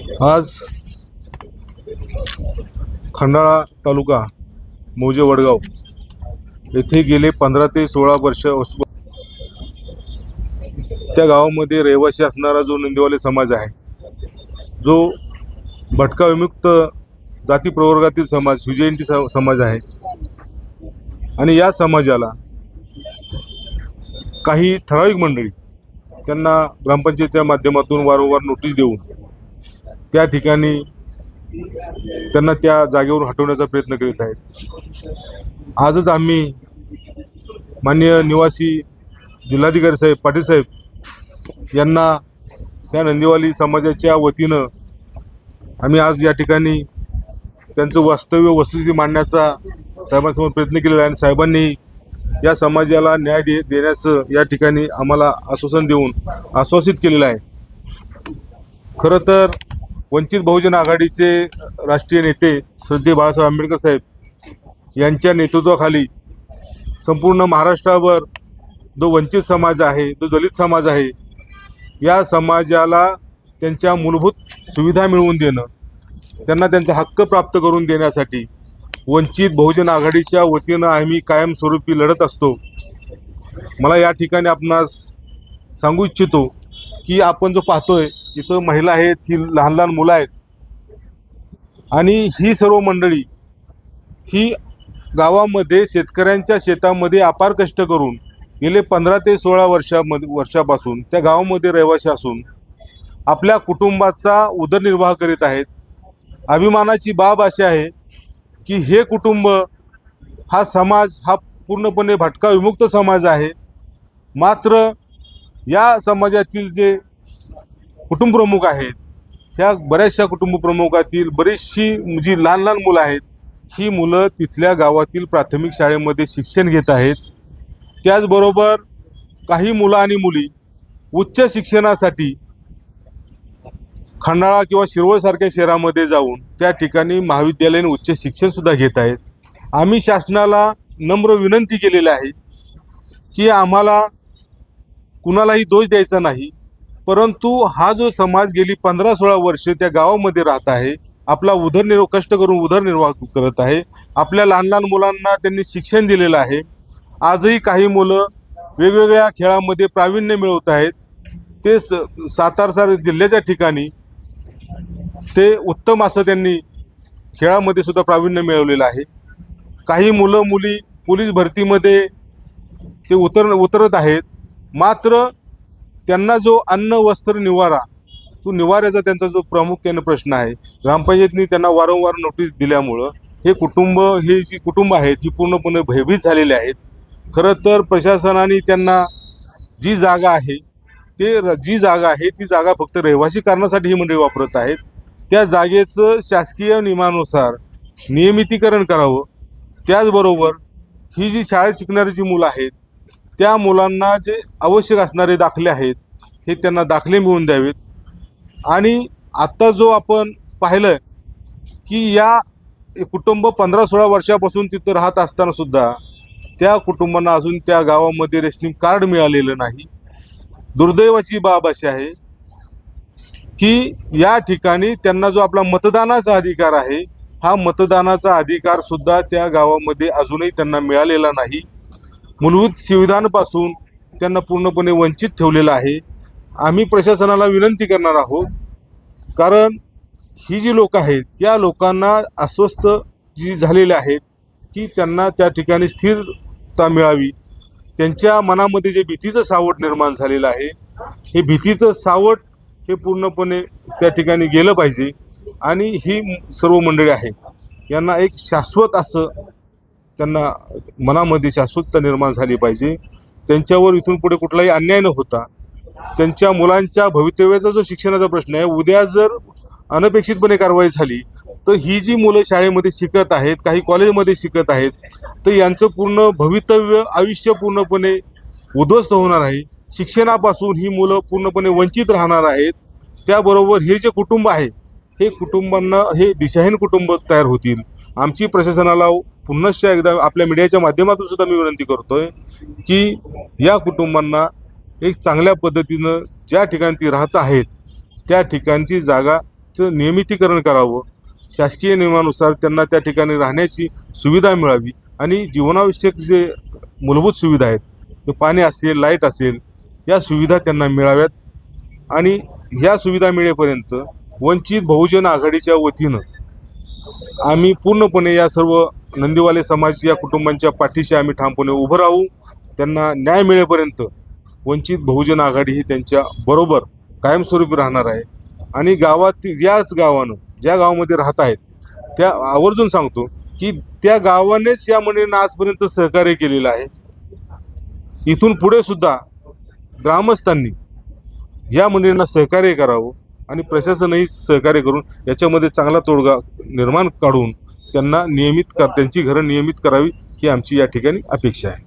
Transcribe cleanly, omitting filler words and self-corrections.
आज खंडाळा तालुका मौजे वडगाव येथे गेले 15 ते 16 वर्ष त्या गावामध्ये रहिवासी असणारा जो नंदीवाले समाज आहे, जो भटका विमुक्त जाती प्रवर्गातील समाज विजयंती समाज आहे आणि या समाजाला काही ठराविक मंडळी त्यांना ग्रामपंचायतीच्या माध्यमातून वारंवार नोटीस देऊन त्या ठिकाणी त्यांना त्या जागेवरून हटवण्याचा प्रयत्न करीत आहेत। आजच आम्ही माननीय निवासी जिल्हाधिकारी साहेब पाटील साहेब यांना त्या नंदीवाली समाजाच्या वतीनं आम्ही आज या ठिकाणी त्यांचं वास्तव्य वस्तुस्थिती मांडण्याचा साहेबांसमोर प्रयत्न केलेला आहे आणि साहेबांनी या समाजाला न्याय देण्याचं या ठिकाणी आम्हाला आश्वासन देऊन आश्वासित केलेलं आहे। खरं तर वंचित बहुजन आघाडीचे राष्ट्रीय नेते श्रद्धेय बाळासाहेब आंबेडकर साहेब यांच्या नेतृत्वाखाली संपूर्ण महाराष्ट्रावर जो वंचित समाज आहे, जो दलित समाज आहे, या समाजाला त्यांच्या मूलभूत सुविधा मिळवून देणं, त्यांना त्यांचा हक्क प्राप्त करून देण्यासाठी वंचित बहुजन आघाडीच्या वतीनं आम्ही कायमस्वरूपी लढत असतो। मला या ठिकाणी आपणास सांगू इच्छितो की आपण जो पाहतोय इथं महिला आहेत, ही लहान लहान मुलं आहेत आणि ही सर्व मंडळी ही गावामध्ये शेतकऱ्यांच्या शेतामध्ये अपार कष्ट करून गेले 15 ते 16 वर्षापासून त्या गावामध्ये रहिवासी असून आपल्या कुटुंबाचा उदरनिर्वाह करीत आहेत। अभिमानाची बाब अशी आहे की हे कुटुंब हा समाज हा पूर्णपणे भटका विमुक्त समाज आहे। मात्र या समाजातील जे कुटुंब प्रमुख आहेत, ह्या बऱ्याचशा कुटुंब प्रमुखातील बरीचशी जी लहान लहान मुलं आहेत, ही मुलं तिथल्या गावातील प्राथमिक शाळेमध्ये शिक्षण घेत आहेत। त्याचबरोबर काही मुलं आणि मुली उच्च शिक्षणासाठी खंडाळा किंवा शिरवळसारख्या शहरामध्ये जाऊन त्या ठिकाणी महाविद्यालयीन उच्च शिक्षणसुद्धा घेत आहेत। आम्ही शासनाला नम्र विनंती केलेली आहे की आम्हाला कुणालाही दोष द्यायचा नाही, परंतु हा जो समाज गेली 15-16 वर्ष त्या गावामध्ये राहत आहे, आपला कष्ट करून उदरनिर्वाह करत आहे, आपल्या लहान लहान मुलांना त्यांनी शिक्षण दिलेलं आहे। आजही काही मुलं वेगवेगळ्या खेळामध्ये प्रावीण्य मिळवत आहेत। ते सातारा जिल्ह्याच्या ठिकाणी ते उत्तम असं त्यांनी खेळामध्ये सुद्धा प्रावीण्य मिळवलेलं आहे। काही मुलं मुली पोलीस भरतीमध्ये ते उतरत आहेत, मात्र त्यांना जो अन्न वस्त्र निवारा, तो निवाऱ्याचा त्यांचा जो प्रामुख्याने प्रश्न आहे, ग्रामपंचायतीने त्यांना वारंवार नोटीस दिल्यामुळं हे जी कुटुंब आहेत ही पूर्णपणे भयभीत झालेले आहेत। खरं तर प्रशासनाने त्यांना जी जागा आहे ती जागा फक्त रहिवासी कारणासाठी ही मंडळी वापरत आहेत। त्या जागेचं शासकीय नियमानुसार नियमितीकरण करावं। त्याचबरोबर ही जी शाळेत शिकणारी जी मुलं आहेत, त्या मुलांना जे आवश्यक असणारे दाखले आहेत हे त्यांना दाखले मिळवून द्यावेत। आणि आत्ता जो आपण पाहिलं की या कुटुंब 15-16 वर्षापासून तिथं राहत असताना सुद्धा त्या कुटुंबांना अजून त्या गावामध्ये रेशनिंग कार्ड मिळालेलं नाही। दुर्दैवाची बाब अशी आहे की या ठिकाणी त्यांना जो आपला मतदानाचा अधिकार आहे, हा मतदानाचा अधिकार सुद्धा त्या गावामध्ये अजूनही त्यांना मिळालेला नाही। मूलभूत सुविधांपासून त्यांना पूर्णपणे वंचित ठेवलेलं आहे। आम्ही प्रशासनाला विनंती करणार आहोत, कारण ही जी लोक आहेत या लोकांना अस्वस्थ जी झालेले आहेत की त्यांना त्या ठिकाणी स्थिरता मिळावी। त्यांच्या मनामध्ये जे भीतीचं सावट निर्माण झालेलं आहे, हे भीतीचं सावट हे पूर्णपणे त्या ठिकाणी गेलं पाहिजे आणि ही सर्व मंडळी आहेत यांना एक शाश्वत असं त्यांना मनामध्ये शाश्वतता निर्माण झाली पाहिजे। त्यांच्यावर इथून पुढे कुठलाही अन्याय न होता त्यांच्या मुलांच्या भवितव्याचा जो शिक्षणाचा प्रश्न आहे, उद्या जर अनपेक्षितपणे कारवाई झाली तर ही जी मुलं शाळेमध्ये शिकत आहेत, काही कॉलेजमध्ये शिकत आहेत, तर यांचं पूर्ण भवितव्य आयुष्य पूर्णपणे उद्ध्वस्त होणार आहे। शिक्षणापासून ही मुलं पूर्णपणे वंचित राहणार आहेत। त्याबरोबर हे जे कुटुंब आहे, हे कुटुंबांना हे दिशाहीन कुटुंब तयार होतील। आमची प्रशासनाला पुन्हा एकदा आपल्या मीडियाच्या माध्यमातून सुद्धा मी विनंती करतोय की या कुटुंबांना एक चांगल्या पद्धतीनं ज्या ठिकाणी ती राहत आहेत त्या ठिकाणची जागा घराचं नियमितीकरण करावं, शासकीय नियमानुसार त्यांना त्या ठिकाणी राहण्याची सुविधा मिळावी आणि जीवनावश्यक जे मूलभूत सुविधा आहेत, ते पाणी असेल, लाईट असेल, या सुविधा त्यांना मिळाव्यात. आणि ह्या सुविधा मिळेपर्यंत वंचित बहुजन आघाडीच्या वतीनं आम्ही पूर्णपणे या सर्व नंदीवाले समाज या कुटुंबांच्या पाठीशी आम्ही ठामपणे उभं राहू. त्यांना न्याय मिळेपर्यंत वंचित बहुजन आघाडी ही त्यांच्या बरोबर कायमस्वरूपी राहणार आहे. आणि गावात याच गावानं ज्या गावामध्ये राहत आहेत त्या आवर्जून सांगतो की त्या गावानेच या मंडळींना आजपर्यंत सहकार्य केलेलं आहे. इथून पुढे सुद्धा ग्रामस्थांनी या मंडळींना सहकार्य करावं आणि प्रशासनही सहकार्य करून याच्यामध्ये चांगला तोडगा निर्माण काढून त्यांना त्यांची घरं नियमित करावी ही आमची या ठिकाणी अपेक्षा आहे.